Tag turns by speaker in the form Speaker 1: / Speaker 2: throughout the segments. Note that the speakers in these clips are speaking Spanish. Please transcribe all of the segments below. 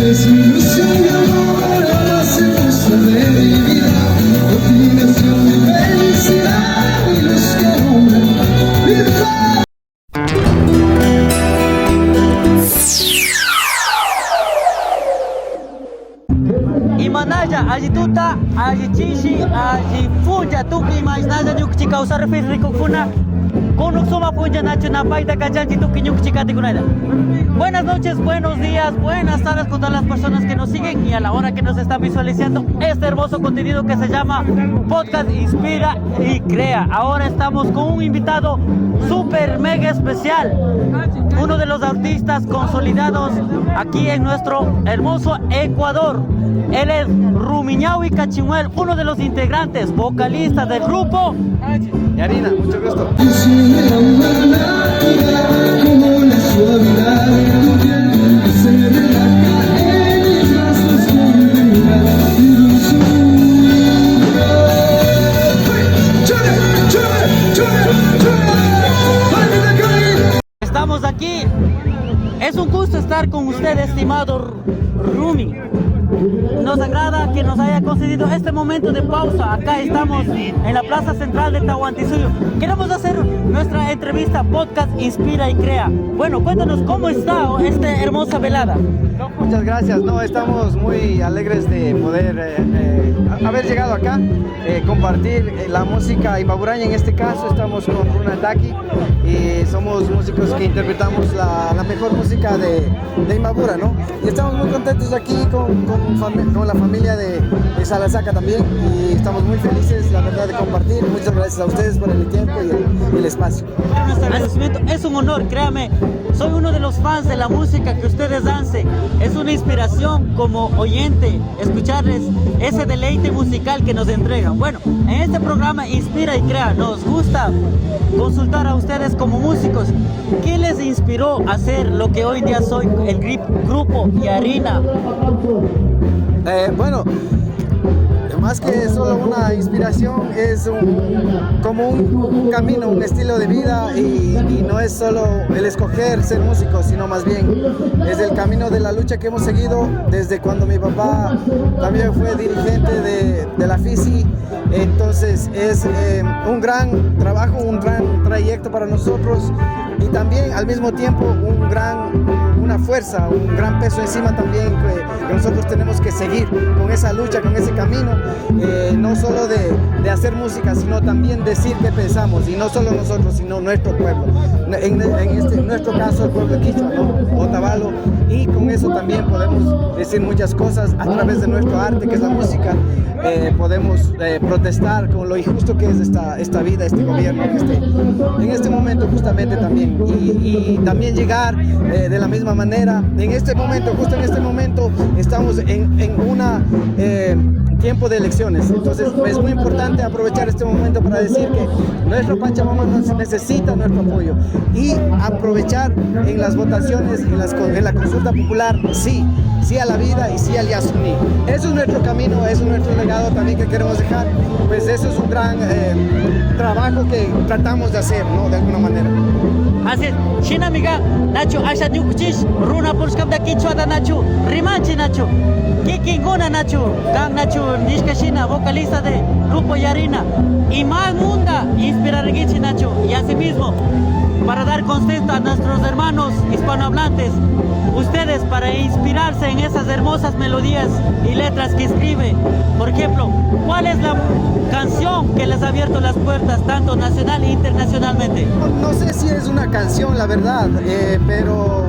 Speaker 1: Eres mi ilusión y amor, la más hermosa de mi vida. Combinación de felicidad y luz que alumbra mi vida.
Speaker 2: Imanaya, ajituta, ajichishi, ajifuya, tuki imaginaya, nyukchi causar físico funa. Conocuma puya nacho na paita cachanchi tuki nyukchi katikunaya. Buenas noches, buenos días, buenas tardes con todas las personas que nos siguen y a la hora que nos están visualizando este hermoso contenido que se llama Podcast Inspira y Crea. Ahora estamos con un invitado súper mega especial, uno de los artistas consolidados aquí en nuestro hermoso Ecuador. Él es Rumiñahui Cachimuel, uno de los integrantes, vocalistas del grupo
Speaker 3: Yarina, mucho gusto.
Speaker 1: Como la suavidad de tu piel que se relaja en mis brazos con mi dulzura.
Speaker 2: Estamos aquí. Es un gusto estar con usted, estimado Rumi. Nos agrada que nos haya concedido este momento de pausa. Acá estamos en la plaza central de Tahuantinsuyo. Queremos hacer nuestra entrevista Podcast Inspira y Crea. Bueno, cuéntanos cómo está esta hermosa velada.
Speaker 3: Muchas gracias, estamos muy alegres de poder haber llegado acá, compartir la música imbaburaña. En este caso estamos con Runa Taki y somos músicos que interpretamos la mejor música de Imbabura, ¿no? Y estamos muy contentos aquí con la familia de Salasaca también y estamos muy felices, la verdad, de compartir. Muchas gracias a ustedes por el tiempo y el espacio.
Speaker 2: Nuestro agradecimiento es un honor, créame. Soy uno de los fans de la música que ustedes hacen. Es una inspiración como oyente escucharles ese deleite musical que nos entregan. Bueno, en este programa Inspira y Crea nos gusta consultar a ustedes como músicos. ¿Qué les inspiró a hacer lo que hoy día soy, el grupo Yarina?
Speaker 3: Bueno, más que solo una inspiración, es como un camino, un estilo de vida y no es solo el escoger ser músico, sino más bien es el camino de la lucha que hemos seguido desde cuando mi papá también fue dirigente de la FISI. Entonces es un gran trabajo, un gran trayecto para nosotros y también al mismo tiempo una fuerza, un gran peso encima también que nosotros tenemos que seguir con esa lucha, con ese camino, no solo de hacer música, sino también decir qué pensamos, y no solo nosotros, sino nuestro pueblo, en nuestro caso el pueblo quichua, ¿no? Otavalo, y con eso también podemos decir muchas cosas a través de nuestro arte, que es la música. Podemos protestar con lo injusto que es esta vida, este gobierno en este momento justamente también, y también llegar de la misma manera justo en este momento estamos en una tiempo de elecciones. Entonces es muy importante aprovechar este momento para decir que nuestro Pachamama necesita nuestro apoyo y aprovechar en las votaciones, en la consulta popular, sí a la vida y sí al Yasuní. Eso es nuestro camino, eso es nuestro legado también que queremos dejar. Pues eso es un gran trabajo que tratamos de hacer, ¿no? De alguna manera.
Speaker 2: Así es, Shina amiga, Nacho, Asha Nyukchis, Runa Pulskam de Quichua da Nacho, Rimanchi Nacho, Kikinguna Nacho, Gang Nacho, Nishka Shina, vocalista de Grupo Yarina, y más Munda, Inspirargichi Nacho, y asimismo, para dar contexto a nuestros hermanos hispanohablantes, ustedes para inspirarse en esas hermosas melodías y letras que escribe. Por ejemplo, ¿cuál es la canción que les ha abierto las puertas tanto nacional e internacionalmente?
Speaker 3: No sé si es una canción, la verdad, pero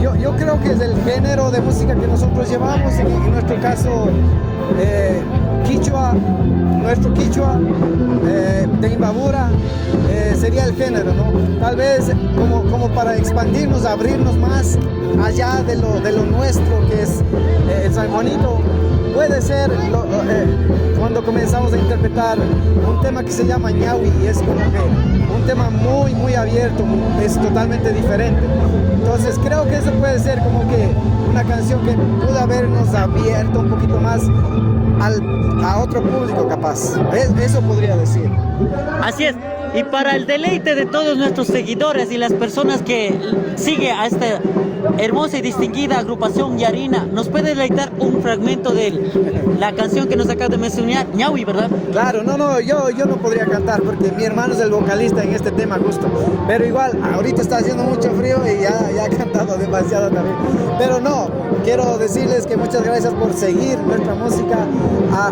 Speaker 3: yo creo que es el género de música que nosotros llevamos, en nuestro caso quichua, nuestro quichua de Imbabura, sería el género, ¿no? Tal vez como para expandirnos, abrirnos más allá de lo nuestro, que es el San Juanito. Puede ser cuando comenzamos a interpretar un tema que se llama Ñahui, y es como que un tema muy muy abierto, es totalmente diferente. Entonces creo que eso puede ser como que una canción que pudo habernos abierto un poquito más a otro público capaz. Eso podría decir.
Speaker 2: Así es. Y para el deleite de todos nuestros seguidores y las personas que siguen a esta hermosa y distinguida agrupación Yarina, ¿nos puede deleitar un fragmento de la canción que nos acaba de mencionar, Ñawi, verdad?
Speaker 3: Claro, yo no podría cantar porque mi hermano es el vocalista en este tema justo. Pero igual, ahorita está haciendo mucho frío y ya ha cantado demasiado también. Pero no, quiero decirles que muchas gracias por seguir nuestra música,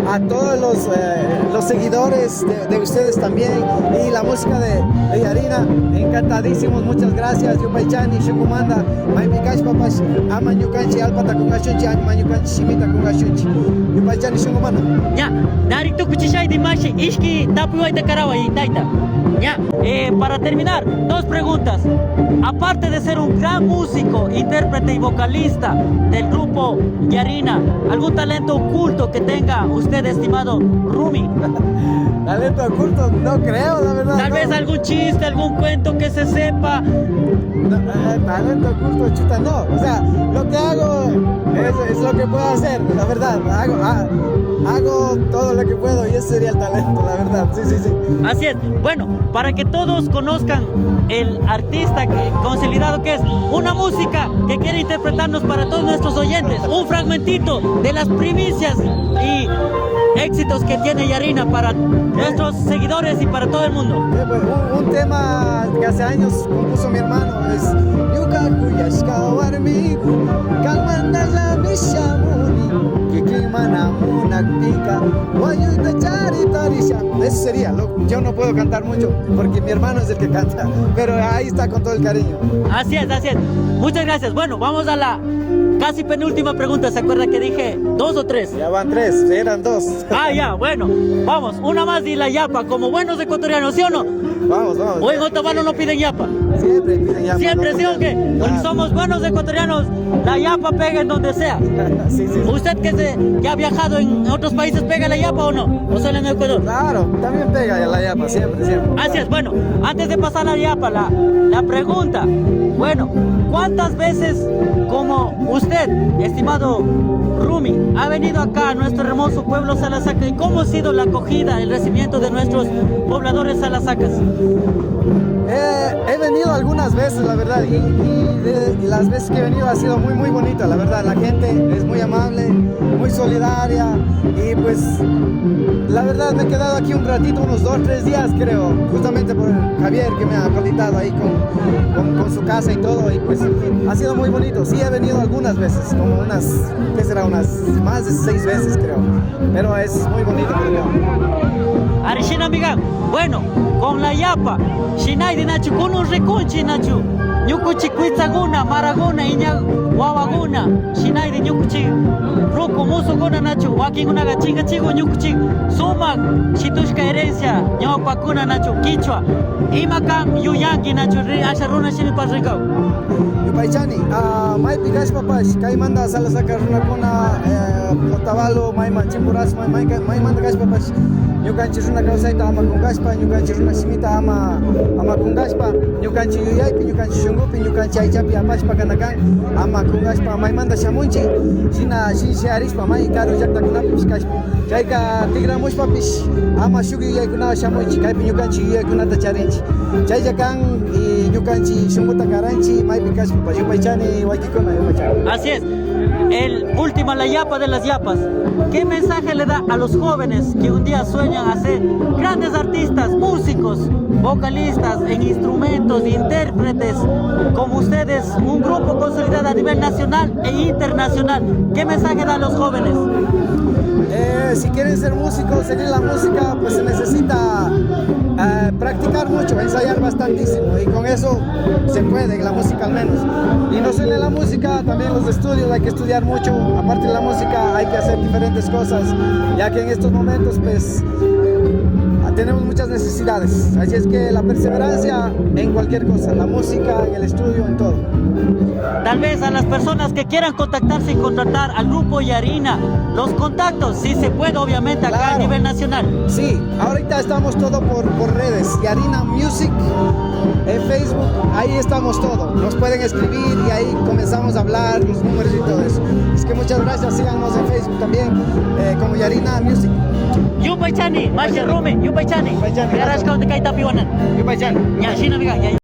Speaker 3: a todos los seguidores de ustedes también, y la música de Yarina, encantadísimos, muchas gracias. Yupaychani, Shukumanda, Maipikash Papash, Ama Yukanchi, Alpata Kungashunchi, Ama Yukanchi, Shimita Kungashunchi, Yupaychani, Shukumanda.
Speaker 2: Ya, Narito Kuchishay Dimashi, Ishki Tapuay de Karawa y Taita. Ya, para terminar, dos preguntas. Aparte de ser un gran músico, intérprete y vocalista del grupo Yarina, ¿algún talento oculto que tenga usted, estimado Rumi?
Speaker 3: Talento oculto, no creo, la verdad.
Speaker 2: Tal vez algún chiste, algún cuento que se sepa.
Speaker 3: Talento oculto, chuta, no. O sea, lo que hago es lo que puedo hacer, la verdad. Hago todo lo que puedo y ese sería el talento, la verdad. Sí.
Speaker 2: Así es. Bueno, para que todos conozcan el artista consolidado que es, una música que quiere interpretarnos para todos nuestros oyentes, un fragmentito de las primicias y éxitos que tiene Yarina para nuestros seguidores y para todo el mundo.
Speaker 3: Pues, un tema que hace años compuso mi hermano es Yukaku Yashkawarmiku Kalmandala Mishamuni Kikimanamunak Pika Wayuta Charitarisha. Eso sería, yo no puedo cantar mucho porque mi hermano es el que canta, pero ahí está con todo el cariño.
Speaker 2: Así es. Muchas gracias. Bueno, vamos a la casi penúltima pregunta. ¿Se acuerda que dije 2 o 3?
Speaker 3: Ya van 3, eran 2.
Speaker 2: Ya, bueno. Vamos, una más y la yapa, como buenos ecuatorianos, ¿sí o no?
Speaker 3: Vamos.
Speaker 2: Hoy en Otavalo no piden yapa.
Speaker 3: Siempre piden yapa.
Speaker 2: Siempre, ¿sí o qué?
Speaker 3: Claro.
Speaker 2: Somos buenos ecuatorianos, la yapa pega en donde sea.
Speaker 3: Sí.
Speaker 2: ¿Usted que ha viajado en otros países pega la yapa o no? ¿O solo en Ecuador?
Speaker 3: Claro, también pega la yapa, siempre.
Speaker 2: Así es, bueno, antes de pasar a la yapa, la pregunta, bueno, ¿cuántas veces como usted, estimado Rumi, ha venido acá a nuestro hermoso pueblo Salasaca y cómo ha sido la acogida, el recibimiento de nuestros pobladores salasacas?
Speaker 3: He venido algunas veces, la verdad, y las veces que he venido ha sido muy bonita, la verdad. La gente es muy amable, muy solidaria, y pues la verdad me he quedado aquí un ratito, unos 2-3 días creo, justamente por Javier que me ha colitado ahí con su casa y todo, y pues ha sido muy bonito. Sí he venido algunas veces, como unas más de 6 veces creo, pero es muy bonito por acá.
Speaker 2: Arishina amiga, bueno, con la yapa, Shinai de Nachu, con un recunchi Nachu, Ñukuchi Cuitzaguna, Maraguna, Iña Wawaguna, Shinai de Ñukuchi, Ruku, Musuguna Nachu, Wakinguna Gachinga Chigo, Ñukuchi, Sumak, Shitushka Herencia, Ñawapakuna Nachu, Quichua, Imakan, Yuyanki Nachu, Asharuna Shinipasrikau.
Speaker 3: Yupaychani, Maipi Gash Papash, Kaimanda Salasaka Runakuna, Otavalo, Maima Chimburas, Maimanda Gash Papash, Yukanchi Runa Kausaita, Ama Kungashpa, Yukanchi Runa Shimita, Ama Kungashpa, Yukanchi Yuyaipi, Yukanchi Shungupi, Yukanchi Aichapi, Apashpa Kanakan, Ama Kungashpa, Maimanda Shamunchi, Shina Shinshi Arishpa, Mai Karu Jakta Kunapi Pishkashpa, Chaika Tigra Mushpapish, Ama Shugi Yaikuna Shamunchi, Kaipi Yukanchi Yaikunata Charinchi, Chaijakan y Yukanchi Shunguta Karanchi, Mai Pikashpa, Yupaychani, Waikikona, Yupaychani.
Speaker 2: Así es. El último, la yapa de las yapas. ¿Qué mensaje le da a los jóvenes que un día sueñan a ser grandes artistas, músicos, vocalistas en instrumentos, intérpretes, como ustedes, un grupo consolidado a nivel nacional e internacional? ¿Qué mensaje da a los jóvenes?
Speaker 3: Si quieren ser músicos, seguir la música, pues se necesita practicar mucho, ensayar bastantísimo, y con eso se puede, en la música al menos. Y no solo en la música, también los estudios, hay que estudiar mucho. Aparte de la música hay que hacer diferentes cosas, ya que en estos momentos pues tenemos muchas necesidades. Así es que la perseverancia en cualquier cosa, la música, en el estudio, en todo.
Speaker 2: Tal vez a las personas que quieran contactarse y contratar al grupo Yarina, los contactos, sí se puede, obviamente, acá
Speaker 3: Claro.
Speaker 2: a nivel nacional.
Speaker 3: Sí, ahorita estamos todo por redes, Yarina Music, en Facebook, ahí estamos todo. Nos pueden escribir y ahí comenzamos a hablar, los números y todo eso. Es que que muchas gracias, síganos en Facebook también, como Yarina Music.
Speaker 2: Yung Paichani, Masya Rome, yung Paichani.
Speaker 3: Paichani.
Speaker 2: Garage ka kay Tapiwanan.
Speaker 3: Yubaychan.
Speaker 2: Ya, sino amiga? Ya.